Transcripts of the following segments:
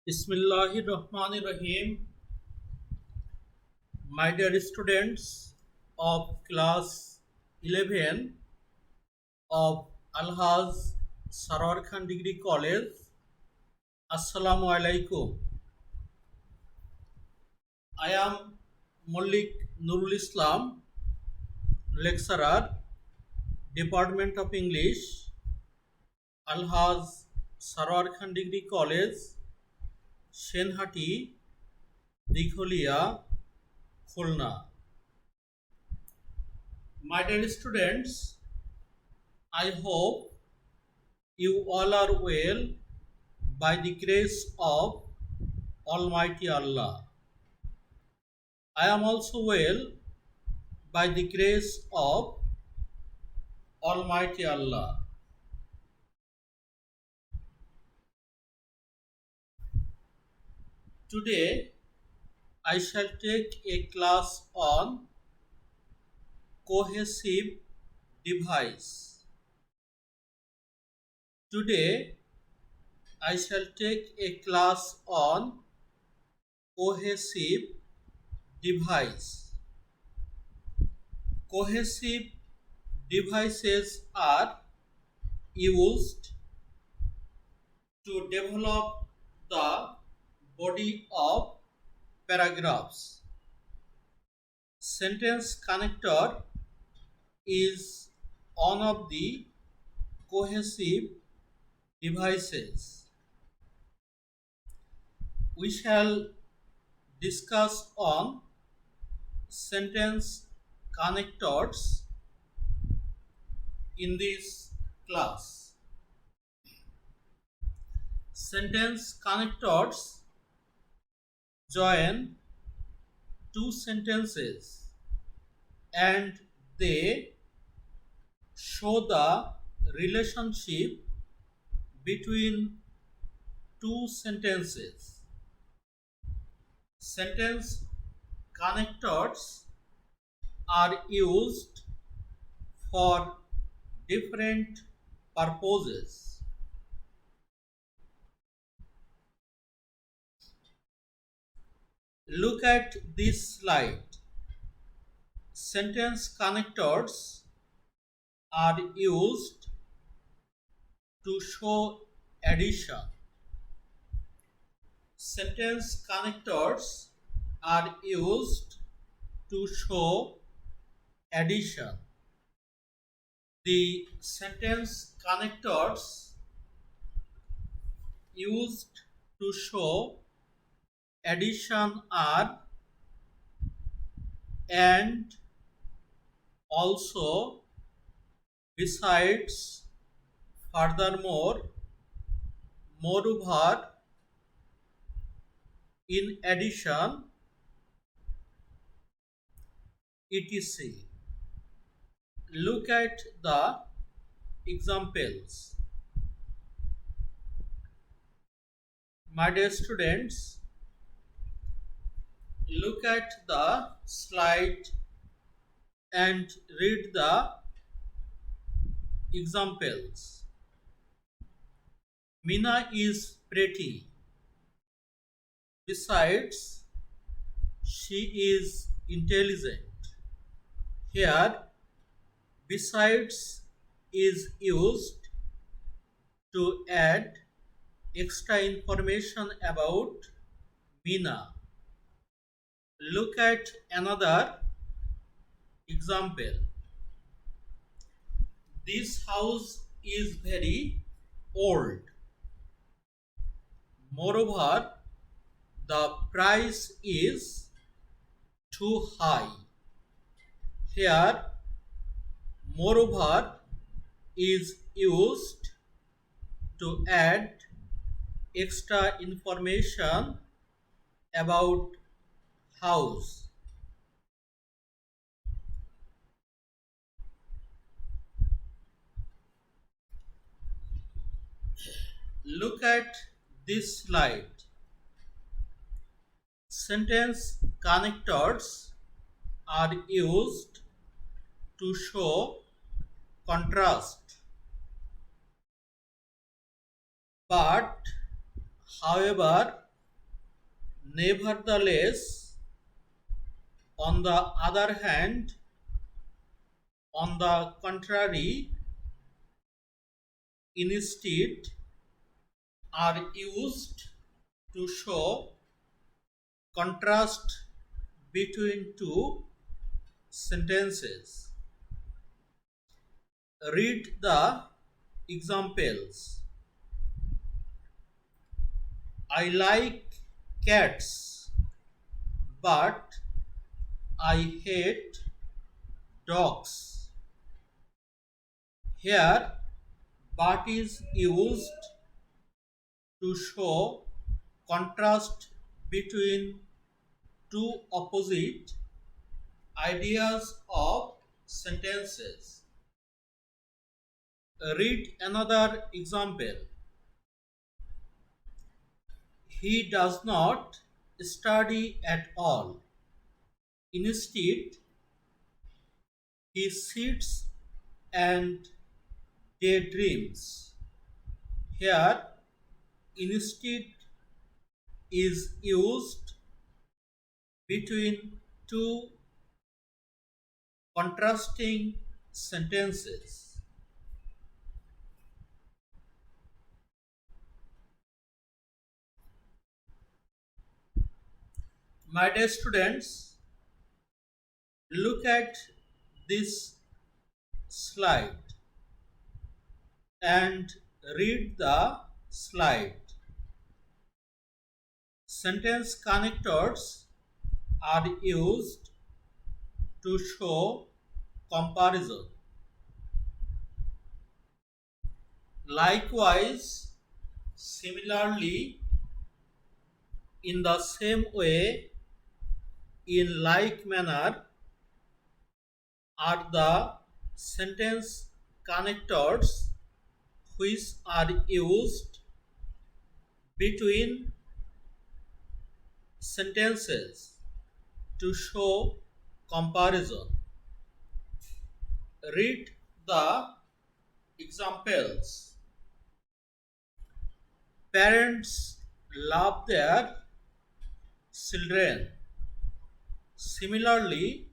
Bismillahirrahmanirrahim. My dear students of class 11 of Alhaz Sarwar Khan Degree College, Assalamu alaikum. I am Mullik Nurul Islam, lecturer, Department of English, Alhaz Sarwar Khan Degree College, Shenhati, Dikholia, Khulna. My dear students, I hope you all are well by the grace of Almighty Allah. I am also well by the grace of Almighty Allah. Today I shall take a class on cohesive device. Today I shall take a class on cohesive device. Cohesive devices are used to develop the body of paragraphs. Sentence connector is one of the cohesive devices. We shall discuss on sentence connectors in this class. Sentence connectors join two sentences and they show the relationship between two sentences. Sentence connectors are used for different purposes. Look at this slide. Sentence connectors are used to show addition. Sentence connectors are used to show addition. The sentence connectors used to show addition are and, also, besides, furthermore, moreover, in addition, etc. Look at the examples. My dear students, look at the slide and read the examples. Mina is pretty. Besides, she is intelligent. Here, besides is used to add extra information about Mina. Look at another example. This house is very old. Moreover, the price is too high. Here, moreover is used to add extra information about house. Look at this slide. Sentence connectors are used to show contrast. But, however, Nevertheless, on the other hand, on the contrary, instead are used to show contrast between two sentences. Read the examples. I like cats, but I hate dogs. Here, but is used to show contrast between two opposite ideas of sentences. Read another example. He does not study at all. Instead, he sits and daydreams. Here, instead is used between two contrasting sentences. My dear students, look at this slide and read the slide. Sentence connectors are used to show comparison. Likewise, similarly, in the same way, in like manner, are the sentence connectors which are used between sentences to show comparison. Read the examples. Parents love their children. Similarly,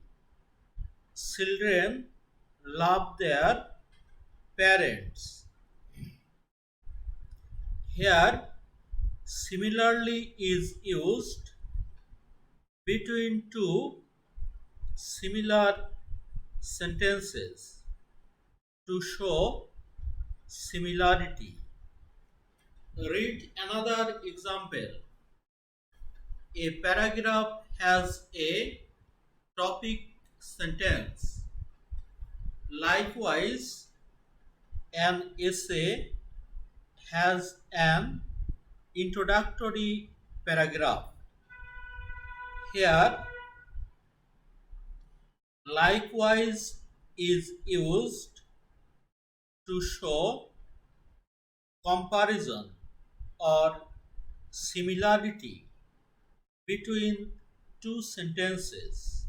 children love their parents. Here, similarly is used between two similar sentences to show similarity. Read another example. A paragraph has a topic sentence. Likewise, an essay has an introductory paragraph. Here, likewise is used to show comparison or similarity between two sentences.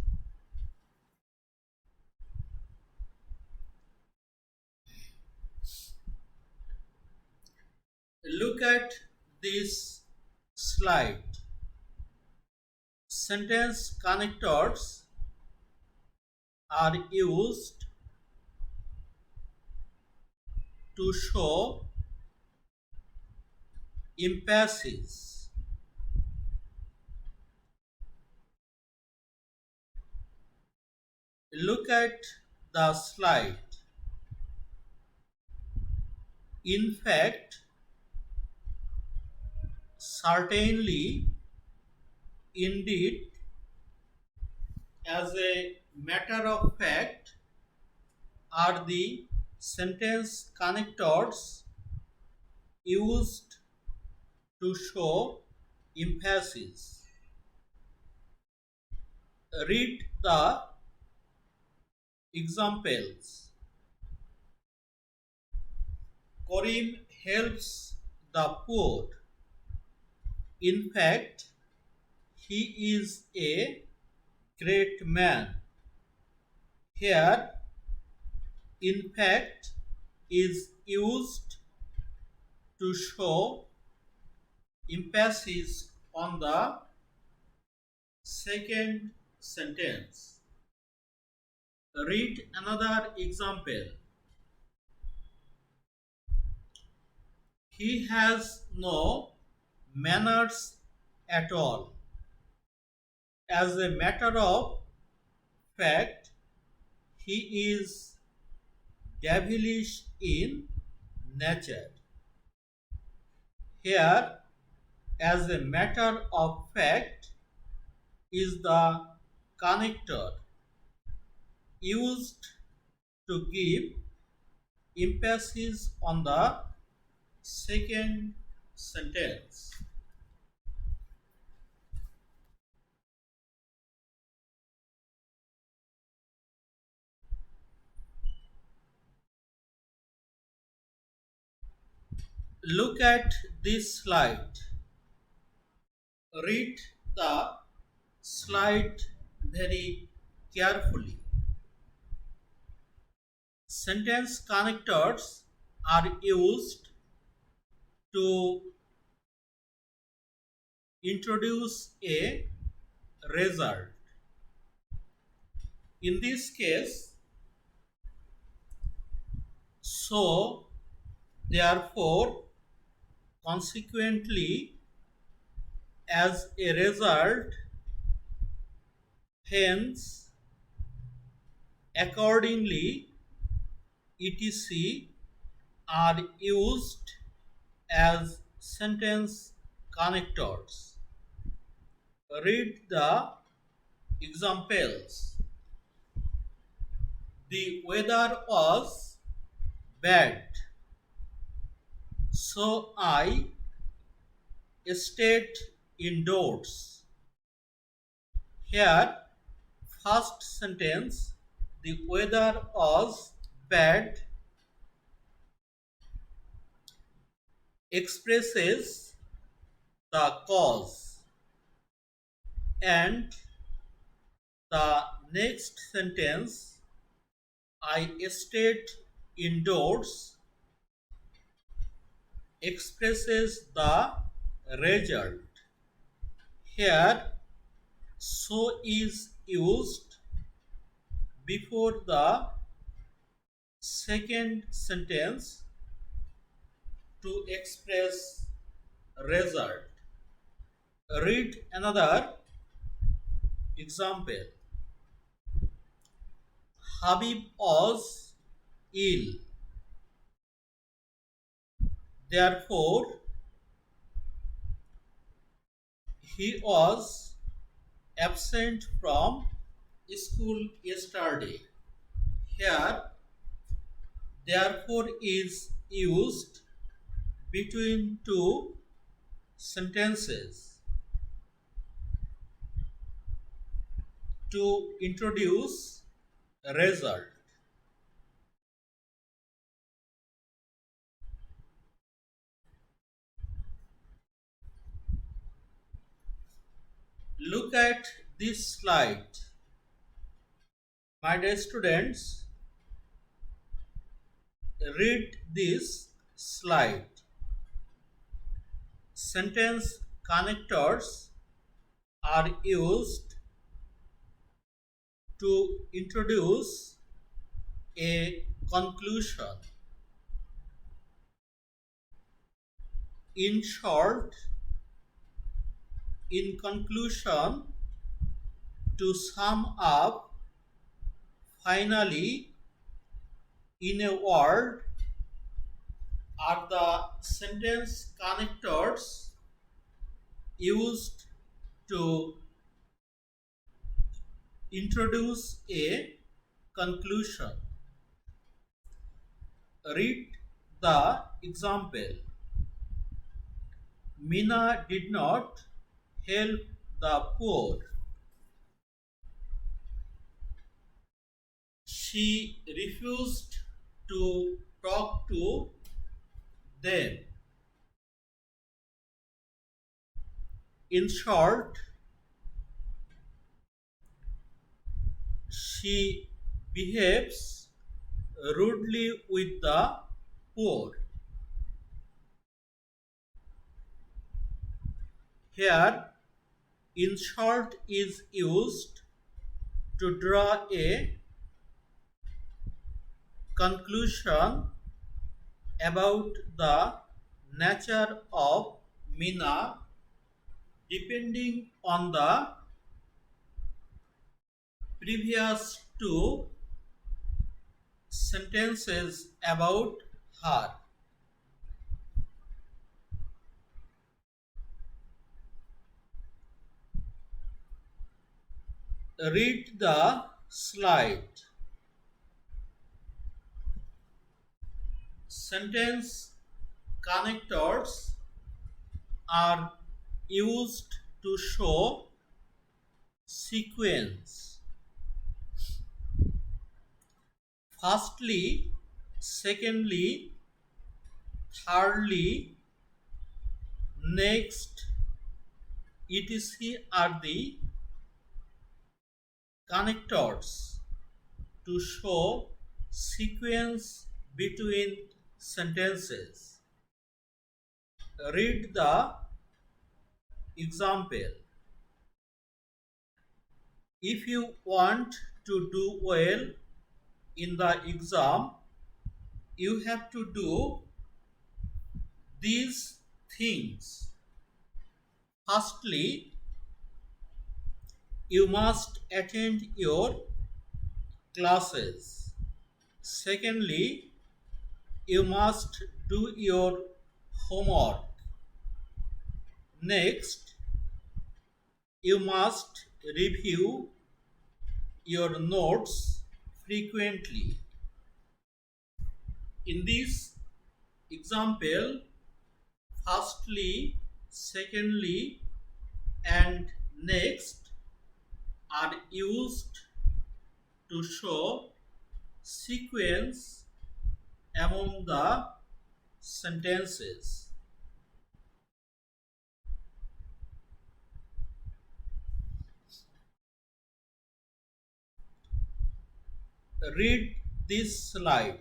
Look at this slide. Sentence connectors are used to show emphasis. Look at the slide. In fact, certainly, indeed, as a matter of fact, are the sentence connectors used to show emphasis. Read the examples. Karim helps the poor. In fact, he is a great man. Here, in fact, is used to show emphasis on the Second sentence. Read another example. He has no manners at all. As a matter of fact, he is devilish in nature. Here, as a matter of fact, is the connector used to give emphasis on the second sentence. Look at this slide. Read the slide very carefully. Sentence connectors are used to introduce a result. In this case, so, therefore, consequently, as a result, hence, accordingly, etc. are used as sentence connectors. Read the examples. The weather was bad, so I stayed indoors. Here, first sentence, the weather was bad, expresses the cause, and the next sentence, I stayed indoors, expresses the result. Here, so is used before the second sentence to express result. Read another example. Habib was ill. Therefore, he was absent from school yesterday. Here, therefore is used between two sentences to introduce a result. Look at this slide. My dear students, read this slide. Sentence connectors are used to introduce a conclusion. In short, in conclusion, to sum up, finally, in a word, are the sentence connectors used to introduce a conclusion. Read the example. Mina did not help the poor. She refused to talk to them. In short, she behaves rudely with the poor. Here, Insert is used to draw a conclusion about the nature of Mina depending on the previous two sentences about her. Read the slide. Sentence connectors are used to show sequence. Firstly, secondly, thirdly, next, etc. are the connectors to show sequence between sentences. Read the example. If you want to do well in the exam, you have to do these things. Firstly, you must attend your classes. Secondly, you must do your homework. Next, you must review your notes frequently. In this example, firstly, secondly, and next are used to show sequence among the sentences. Read this slide.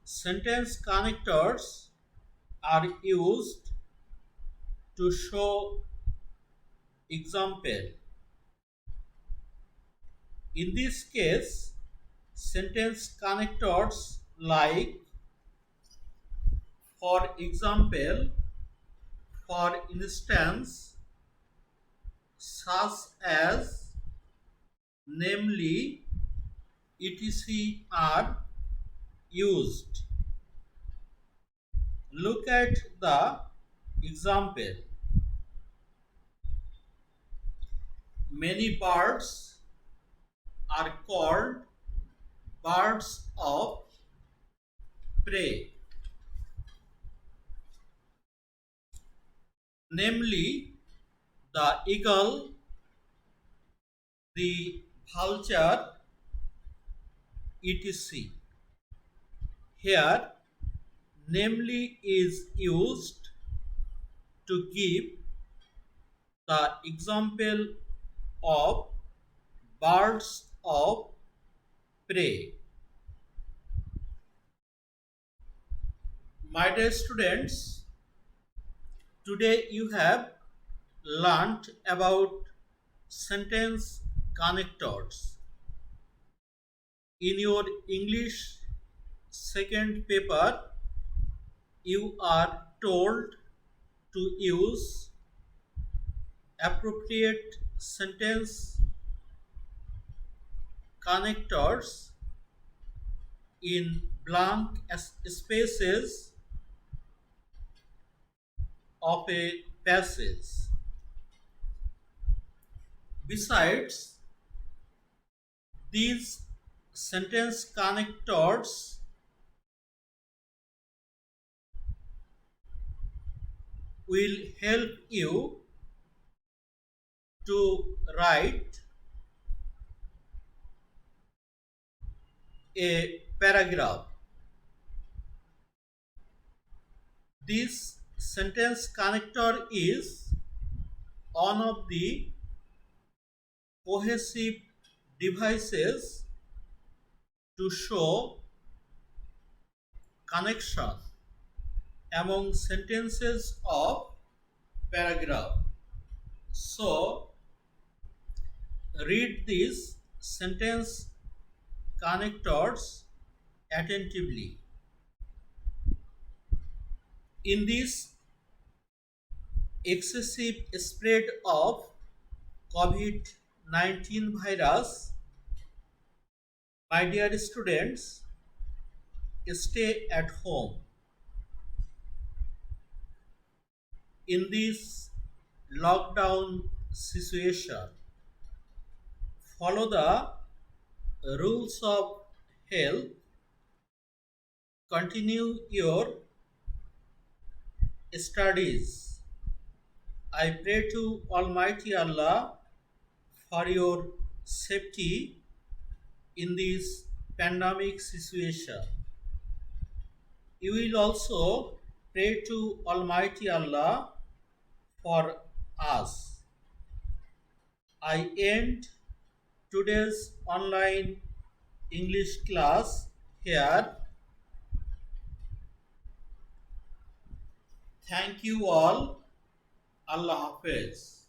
Sentence connectors are used to show example. In this case, sentence connectors like for example, for instance, such as, namely, etc. are used. Look at the example. Many birds are called birds of prey, namely the eagle, the vulture, etc. Here, namely is used to give the example of birds of prey. My dear students, today you have learnt about sentence connectors. In your English second paper, you are told to use appropriate sentence connectors in blank spaces of a passage. Besides, these sentence connectors will help you to write a paragraph. This sentence connector is one of the cohesive devices to show connection among sentences of paragraph. So, read these sentence connectors attentively. In this excessive spread of COVID-19 virus, my dear students, stay at home. In this lockdown situation, follow the rules of health, continue your studies. I pray to Almighty Allah for your safety in this pandemic situation. You will also pray to Almighty Allah for us. I end today's online English class here. Thank you all. Allah Hafiz.